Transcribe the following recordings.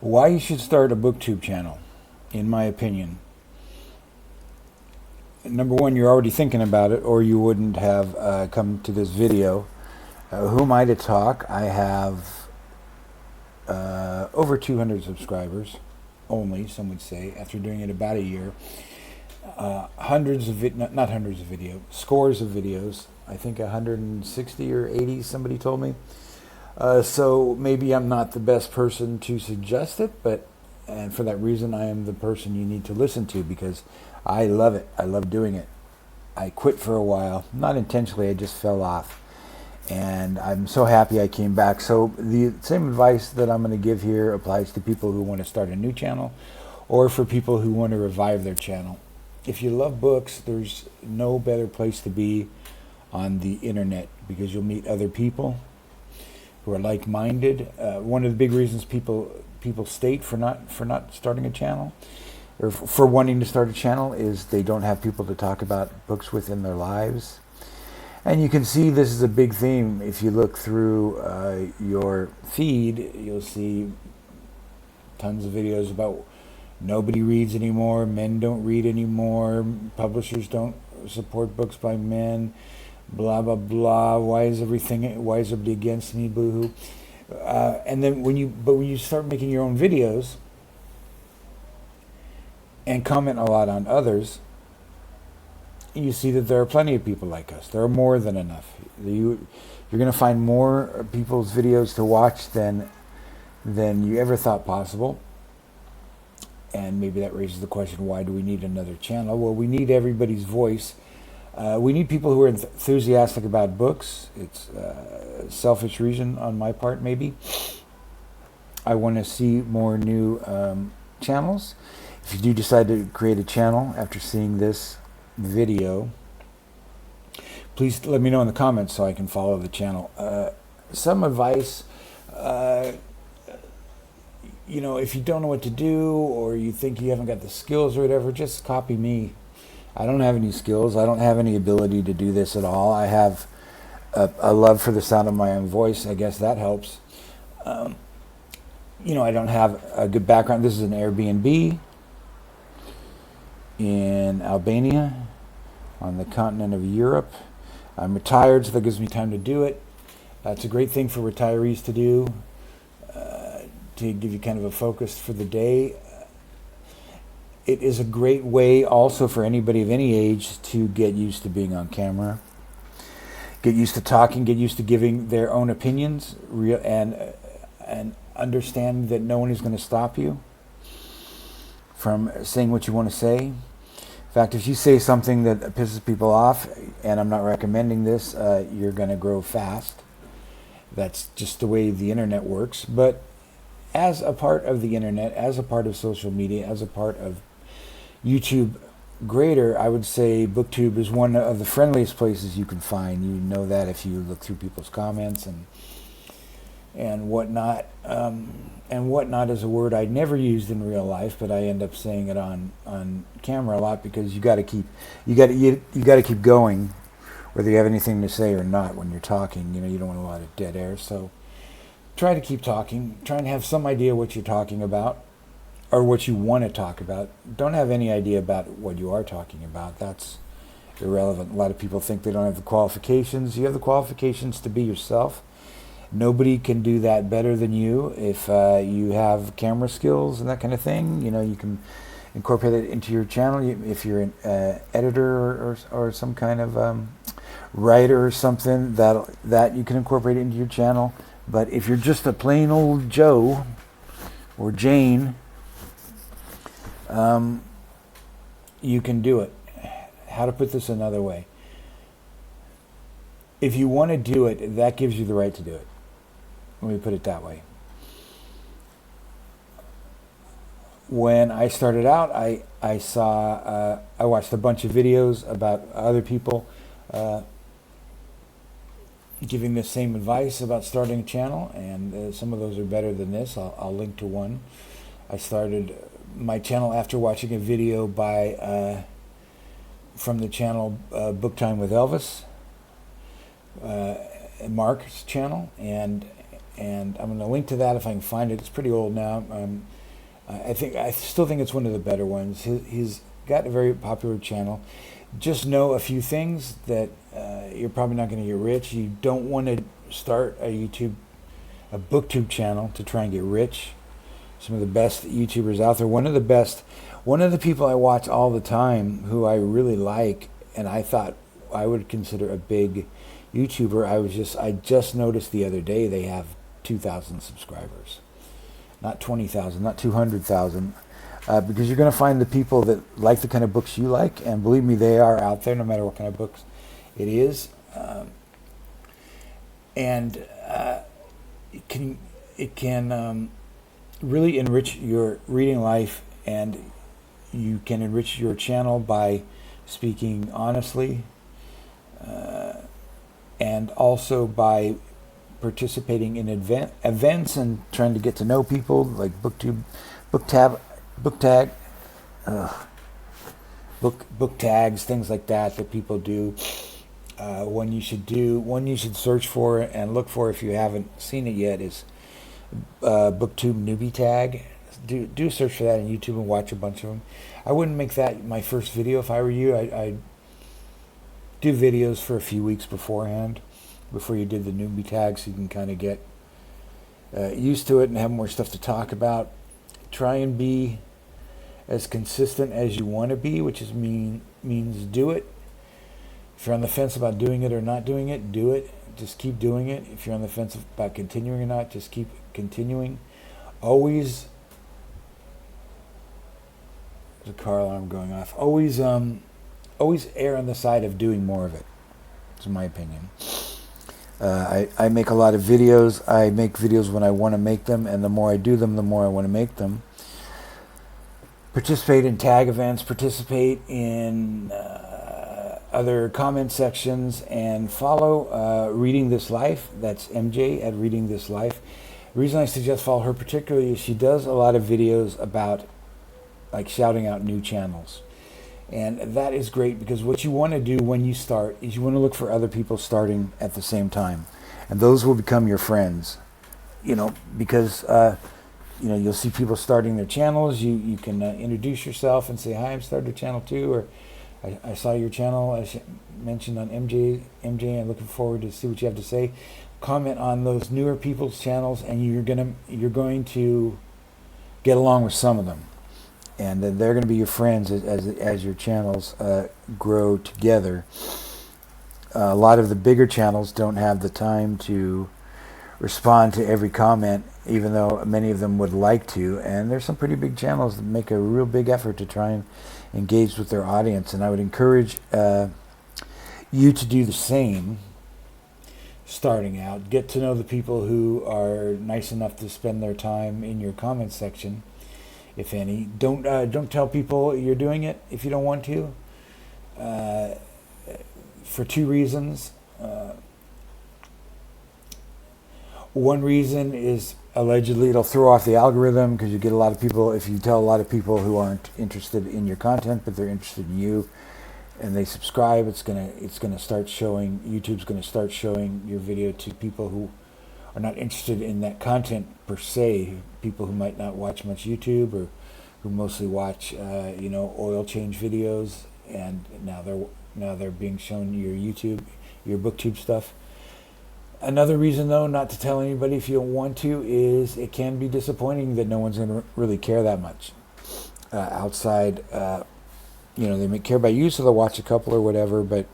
Why you should start a Booktube channel, in my opinion. Number one, you're already thinking about it, or you wouldn't have come to this video. Who am I to talk? I have over 200 subscribers, only, some would say, after doing it about a year. Hundreds of, not hundreds of videos, scores of videos. I think 160 or 80, somebody told me. So maybe I'm not the best person to suggest it, and for that reason I am the person you need to listen to, because I love it. I love doing it. I quit for a while, not intentionally, I just fell off. And I'm so happy I came back. So the same advice that I'm going to give here applies to people who want to start a new channel, or for people who want to revive their channel. If you love books, there's no better place to be on the internet, because you'll meet other people who are like-minded. One of the big reasons people state for not starting a channel, or for wanting to start a channel, is they don't have people to talk about books with in their lives. And you can see this is a big theme. If you look through your feed, you'll see tons of videos about nobody reads anymore, men don't read anymore, publishers don't support books by men, blah blah blah. Why is everybody against me? Boo-hoo. And then when you start making your own videos and comment a lot on others, you see that there are plenty of people like us. There are more than enough. You're going to find more people's videos to watch than you ever thought possible. And maybe that raises the question, why do we need another channel? Well, we need everybody's voice. We need people who are enthusiastic about books. It's a selfish reason on my part, maybe. I want to see more new channels. If you do decide to create a channel after seeing this video, please let me know in the comments so I can follow the channel. Some advice, if you don't know what to do, or you think you haven't got the skills or whatever, just copy me. I don't have any skills. I don't have any ability to do this at all. I have a love for the sound of my own voice. I guess that helps. I don't have a good background. This is an Airbnb in Albania, on the continent of Europe. I'm retired, so that gives me time to do it. It's a great thing for retirees to do, to give you kind of a focus for the day. It is a great way also for anybody of any age to get used to being on camera, get used to talking, get used to giving their own opinions, and understand that no one is going to stop you from saying what you want to say. In fact, if you say something that pisses people off, and I'm not recommending this, you're going to grow fast. That's just the way the internet works. But as a part of the internet, as a part of social media, as a part of YouTube greater, I would say Booktube is one of the friendliest places you can find. You know that if you look through people's comments and whatnot. And whatnot is a word I never used in real life, but I end up saying it on camera a lot, because you got to keep going, whether you have anything to say or not when you're talking. You don't want a lot of dead air. So try to keep talking. Try and have some idea what you're talking about, or what you want to talk about. Don't have any idea about what you are talking about. That's irrelevant. A lot of people think they don't have the qualifications. You have the qualifications to be yourself. Nobody can do that better than you. If you have camera skills and that kind of thing, you can incorporate it into your channel. If you're an editor or some kind of writer or something, that you can incorporate it into your channel. But if you're just a plain old Joe or Jane, you can do it. How to put this another way? If you want to do it, that gives you the right to do it. Let me put it that way. When I started out, I watched a bunch of videos about other people giving the same advice about starting a channel, and some of those are better than this. I'll link to one. I started my channel after watching a video from the channel Book Time with Elvis, Mark's channel, and and I'm going to link to that if I can find it. It's pretty old now. I still think it's one of the better ones. He's got a very popular channel. Just know a few things that you're probably not going to get rich. You don't want to start a Booktube channel to try and get rich. Some of the best YouTubers out there. One of the people I watch all the time, who I really like, and I thought I would consider a big YouTuber. I just noticed the other day they have 2,000 subscribers, not 20,000, not 200,000. Because you're going to find the people that like the kind of books you like, and believe me, they are out there, no matter what kind of books it is. And it can really enrich your reading life, and you can enrich your channel by speaking honestly, and also by participating in events and trying to get to know people, like Booktube, book tags, things like that people do. One you should search for and look for if you haven't seen it yet is Booktube newbie tag. Do search for that on YouTube and watch a bunch of them. I wouldn't make that my first video if I were you. I'd do videos for a few weeks beforehand, before you did the newbie tag, so you can kind of get used to it and have more stuff to talk about. Try and be as consistent as you want to be, which means do it. If you're on the fence about doing it or not doing it, do it. Just keep doing it. If you're on the fence about continuing or not, just keep continuing. Always, there's a car alarm going off. Always err on the side of doing more of it. That's my opinion. I make a lot of videos. I make videos when I want to make them, and the more I do them, the more I want to make them. Participate in tag events, participate in other comment sections, and follow Reading This Life. That's MJ at Reading This Life. The reason I suggest follow her particularly is she does a lot of videos about like shouting out new channels. And that is great, because what you want to do when you start is you want to look for other people starting at the same time. And those will become your friends, because you'll see people starting their channels. You can introduce yourself and say, hi, I'm starting a channel too, or I saw your channel, as mentioned on MJ, I'm looking forward to see what you have to say. Comment on those newer people's channels, and you're going to get along with some of them. And then they're going to be your friends as your channels grow together. A lot of the bigger channels don't have the time to respond to every comment, even though many of them would like to. And there's some pretty big channels that make a real big effort to try and engage with their audience. And I would encourage you to do the same starting out. Get to know the people who are nice enough to spend their time in your comment section, if any. Don't tell people you're doing it if you don't want to, for two reasons. One reason is allegedly it'll throw off the algorithm, because you get a lot of people, if you tell a lot of people who aren't interested in your content but they're interested in you and they subscribe, it's gonna start showing, YouTube's gonna start showing your video to people who are not interested in that content per se, people who might not watch much YouTube, or who mostly watch oil change videos, and now they're being shown your Booktube stuff. Another reason, though, not to tell anybody if you don't want to, is it can be disappointing that no one's going to really care that much outside. They may care about you, so they'll watch a couple or whatever, but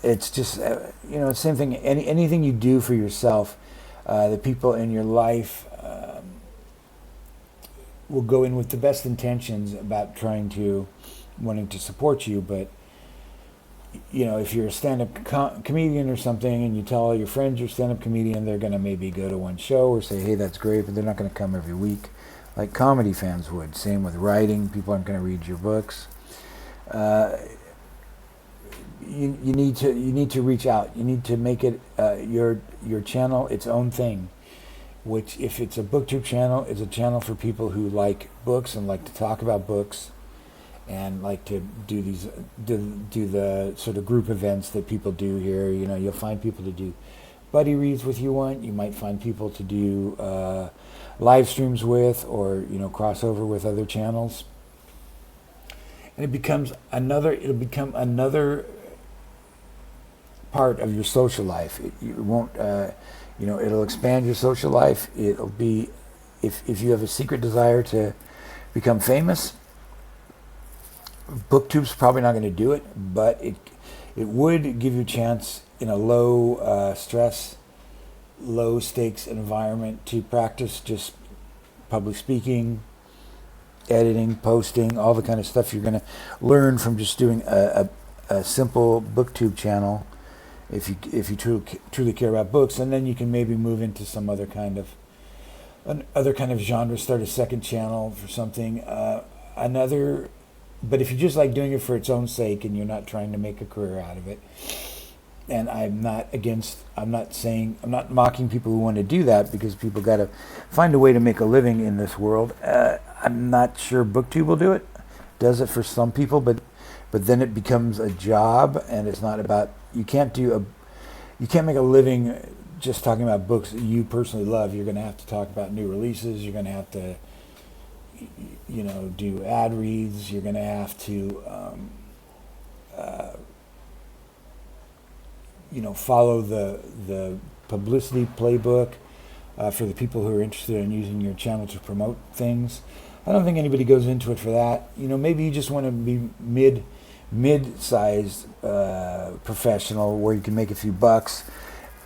it's just, it's the same thing. Anything you do for yourself, the people in your life will go in with the best intentions about wanting to support you, but if you're a stand-up comedian or something, and you tell all your friends you're a stand-up comedian, they're going to maybe go to one show or say, hey, that's great, but they're not going to come every week like comedy fans would. Same with writing. People aren't going to read your books. You need to reach out. You need to make it your channel its own thing, which, if it's a Booktube channel, is a channel for people who like books and like to talk about books, and like to do the sort of group events that people do here. You'll find people to do buddy reads with you want. You might find people to do live streams with, or crossover with other channels. And it'll become another part of your social life. It won't, it'll expand your social life. It'll be, if you have a secret desire to become famous, Booktube's probably not going to do it, but it would give you a chance in a low stress, low stakes environment to practice just public speaking, editing, posting, all the kind of stuff you're going to learn from just doing a simple Booktube channel if you truly care about books. And then you can maybe move into some other kind of genre, start a second channel for something, but if you just like doing it for its own sake and you're not trying to make a career out of it, and I'm not mocking people who want to do that, because people got to find a way to make a living in this world. I'm not sure Booktube will do it. Does it for some people, but then it becomes a job, and it's not about, you can't make a living just talking about books that you personally love. You're going to have to talk about new releases. You're going to have to do ad reads. You're going to have to follow the publicity playbook for the people who are interested in using your channel to promote things. I don't think anybody goes into it for that. Maybe you just want to be mid-sized professional where you can make a few bucks,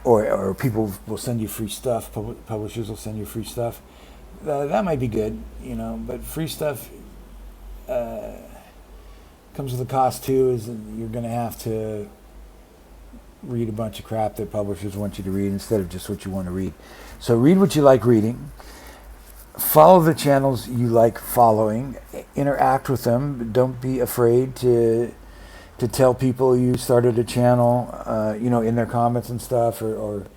or people will send you free stuff. Publishers will send you free stuff. That might be good, but free stuff comes with a cost too. Is you're going to have to read a bunch of crap that publishers want you to read instead of just what you want to read. So read what you like reading. Follow the channels you like following. Interact with them. Don't be afraid to tell people you started a channel, in their comments and stuff, or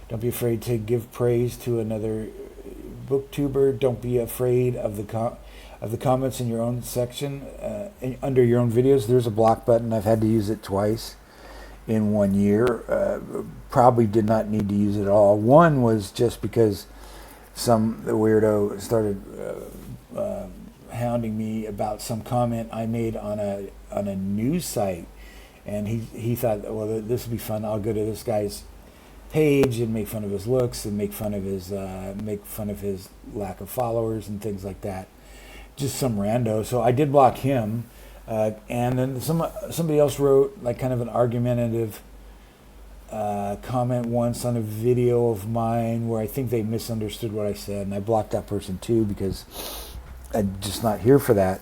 don't be afraid to give praise to another booktuber. Don't be afraid of the comments in your own section under your own videos. There's a block button. I've had to use it twice in 1 year. Probably did not need to use it at all. One was just because some weirdo started hounding me about some comment I made on a news site, and he thought, well, this would be fun. I'll go to this guy's page and make fun of his looks and make fun of his lack of followers and things like that. Just some rando. So I did block him, and then somebody else wrote like kind of an argumentative comment once on a video of mine where I think they misunderstood what I said, and I blocked that person too because I'm just not here for that.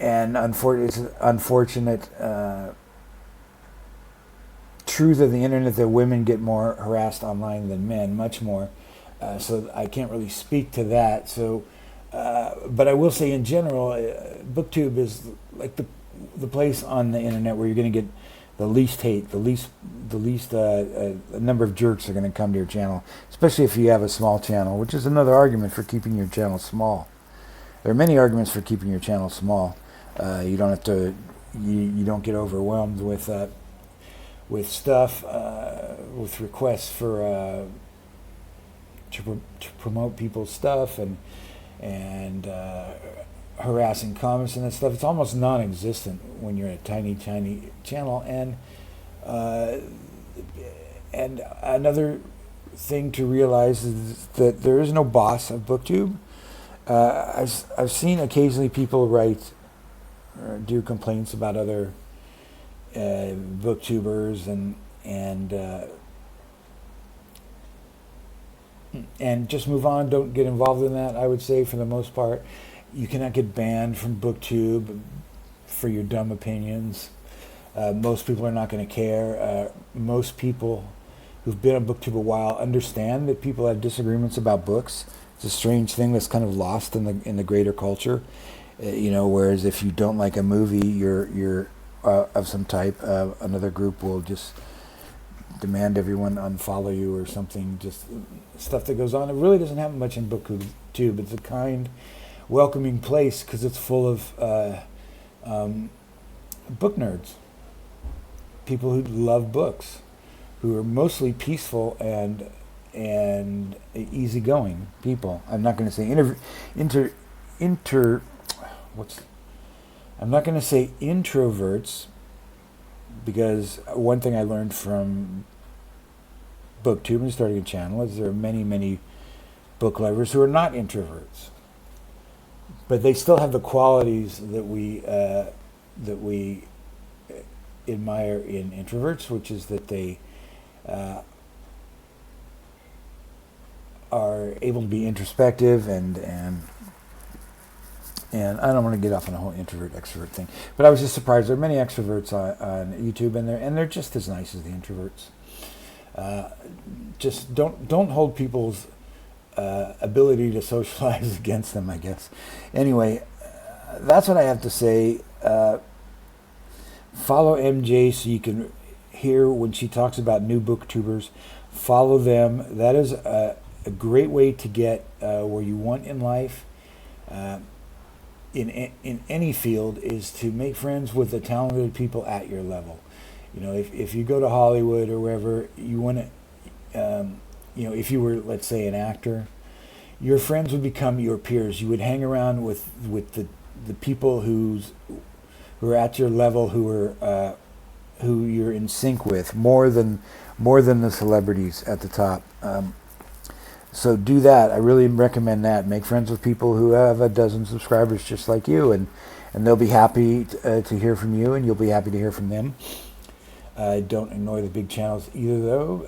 And it's an unfortunate truth of the internet that women get more harassed online than men, much more. So I can't really speak to that. So, but I will say in general, Booktube is like the place on the internet where you're going to get the least hate, the least number of jerks are going to come to your channel, especially if you have a small channel, which is another argument for keeping your channel small. There are many arguments for keeping your channel small. You don't have to, you don't get overwhelmed with stuff, with requests for to promote people's stuff and harassing comments and that stuff. It's almost non-existent when you're in a tiny channel. And another thing to realize is that there is no boss of Booktube. I've seen occasionally people write or do complaints about other booktubers and just move on. Don't get involved in that. I would say for the most part, you cannot get banned from Booktube for your dumb opinions. Most people are not going to care. Most people who've been on Booktube a while understand that people have disagreements about books. It's a strange thing that's kind of lost in the greater culture. Whereas if you don't like a movie, you're of some type, another group will just demand everyone unfollow you or something. Just stuff that goes on. It really doesn't happen much in Booktube. It's a kind, welcoming place because it's full of book nerds, people who love books, who are mostly peaceful and easygoing people. I'm not going to say I'm not going to say introverts, because one thing I learned from Booktube and starting a channel is there are many, many book lovers who are not introverts, but they still have the qualities that we admire in introverts, which is that they are able to be introspective and I don't want to get off on a whole introvert extrovert thing, but I was just surprised there are many extroverts on YouTube, and they're just as nice as the introverts. Just don't hold people's ability to socialize against them, I guess. Anyway, that's what I have to say. Follow MJ so you can hear when she talks about new booktubers. Follow them. That is a great way to get where you want in life. In any field, is to make friends with the talented people at your level. You know, if you go to Hollywood or wherever, you want to, if you were, let's say, an actor, your friends would become your peers. You would hang around with the people who are at your level, who you're in sync with, more than the celebrities at the top. So do that. I really recommend that. Make friends with people who have a dozen subscribers just like you, and they'll be happy to hear from you, and you'll be happy to hear from them. Don't ignore the big channels either, though.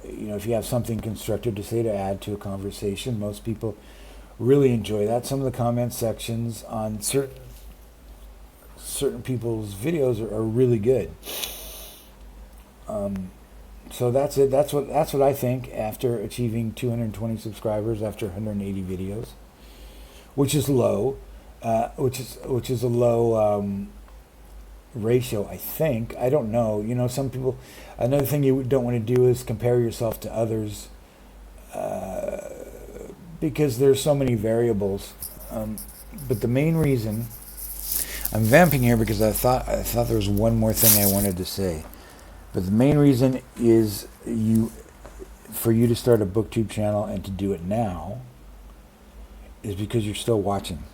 If you have something constructive to say to add to a conversation, most people really enjoy that. Some of the comment sections on certain people's videos are really good. So that's it. That's what I think after achieving 220 subscribers after 180 videos, which is low, which is a low ratio, I think. I don't know. Some people. Another thing you don't want to do is compare yourself to others, because there's so many variables. But the main reason I'm vamping here because I thought there was one more thing I wanted to say. But the main reason is for you to start a Booktube channel and to do it now is because you're still watching.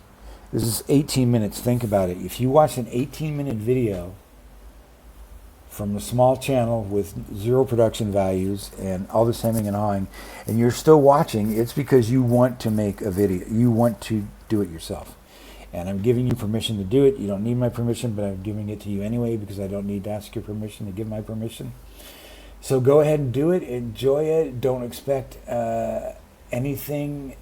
This is 18 minutes. Think about it. If you watch an 18-minute video from a small channel with zero production values and all this hemming and hawing, and you're still watching, it's because you want to make a video. You want to do it yourself. And I'm giving you permission to do it. You don't need my permission, but I'm giving it to you anyway because I don't need to ask your permission to give my permission. So go ahead and do it. Enjoy it. Don't expect anything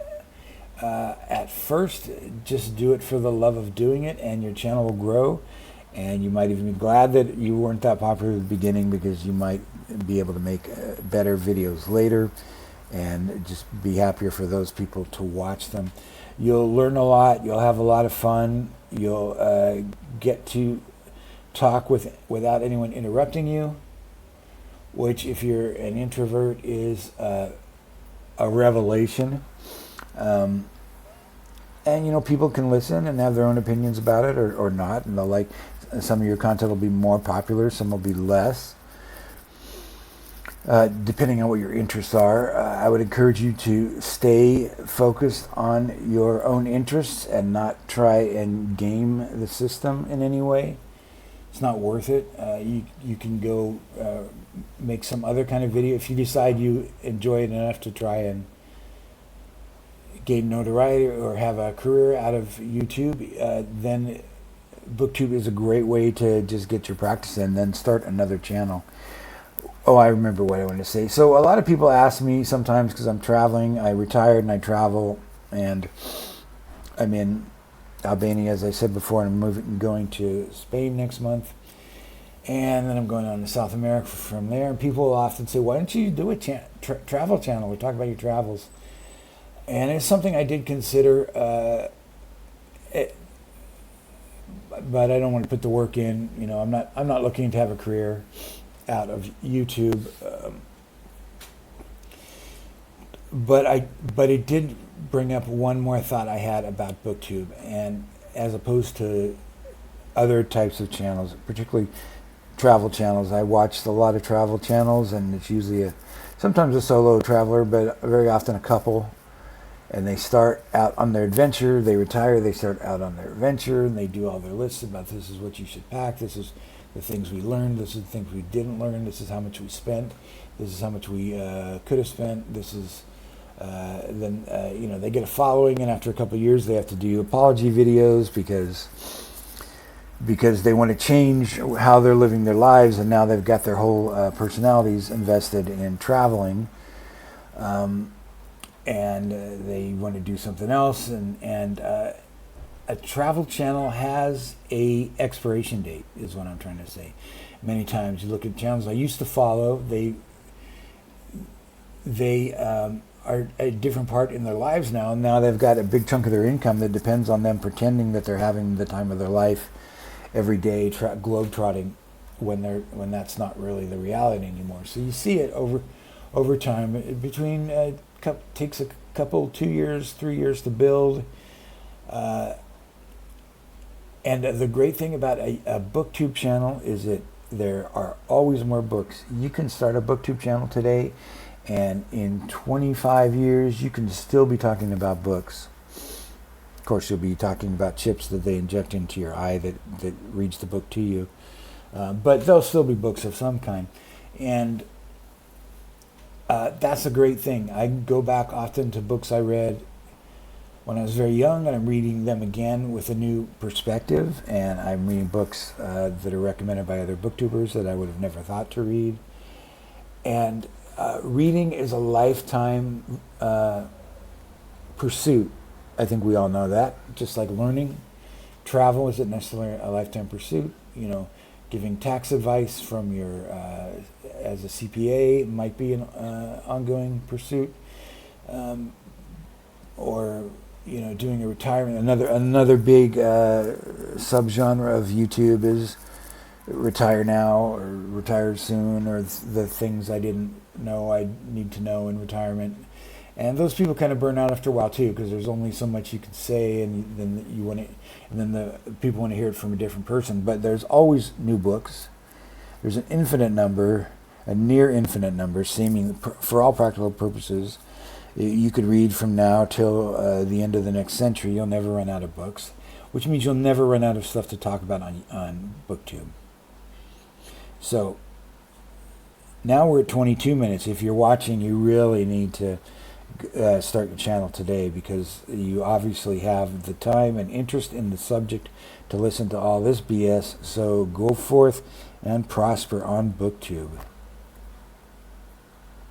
at first. Just do it for the love of doing it, and your channel will grow. And you might even be glad that you weren't that popular at the beginning, because you might be able to make better videos later and just be happier for those people to watch them. You'll learn a lot. You'll have a lot of fun. You'll get to talk without anyone interrupting you, which, if you're an introvert, is a revelation. And people can listen and have their own opinions about it or not, and they'll like some of your content will be more popular, some will be less. Depending on what your interests are. I would encourage you to stay focused on your own interests and not try and game the system in any way. It's not worth it. You can go make some other kind of video. If you decide you enjoy it enough to try and gain notoriety or have a career out of YouTube, then Booktube is a great way to just get your practice in, then start another channel. Oh, I remember what I wanted to say. So a lot of people ask me sometimes, because I'm traveling. I retired and I travel, and I'm in Albania, as I said before, and I'm going to Spain next month, and then I'm going on to South America from there. And people will often say, "Why don't you do a travel channel? We talk about your travels." And it's something I did consider, but I don't want to put the work in. I'm not looking to have a career out of YouTube, but it did bring up one more thought I had about Booktube, and as opposed to other types of channels, particularly travel channels. I watch a lot of travel channels, and it's usually sometimes a solo traveler, but very often a couple. And they start out on their adventure, they retire, they start out on their adventure, and they do all their lists about this is what you should pack, this is the things we learned, this is the things we didn't learn, this is how much we spent, this is how much we could have spent, this is, then they get a following, and after a couple of years they have to do apology videos because they want to change how they're living their lives, and now they've got their whole personalities invested in traveling. And they want to do something else, and a travel channel has a expiration date, is what I'm trying to say. Many times you look at channels I used to follow, they are a different part in their lives now, and now they've got a big chunk of their income that depends on them pretending that they're having the time of their life every day, globetrotting, when that's not really the reality anymore. So you see it over time, between takes a couple, 2 years, 3 years to build. And the great thing about a Booktube channel is that there are always more books. You can start a Booktube channel today, and in 25 years, you can still be talking about books. Of course, you'll be talking about chips that they inject into your eye that reads the book to you. But there'll still be books of some kind. And that's a great thing. I go back often to books I read when I was very young, and I'm reading them again with a new perspective, and I'm reading books that are recommended by other booktubers that I would have never thought to read. And reading is a lifetime pursuit. I think we all know that. Just like learning, travel isn't necessarily a lifetime pursuit. Giving tax advice from your as a CPA might be an ongoing pursuit, or doing a retirement. Another big subgenre of YouTube is retire now or retire soon, or the things I didn't know I need to know in retirement. And those people kind of burn out after a while too, because there's only so much you can say, and then the people want to hear it from a different person. But there's always new books. There's an infinite number, a near infinite number, seeming for all practical purposes. You could read from now till the end of the next century. You'll never run out of books, which means you'll never run out of stuff to talk about on Booktube. So now we're at 22 minutes. If you're watching, you really need to start your channel today, because you obviously have the time and interest in the subject to listen to all this BS. So go forth and prosper on Booktube.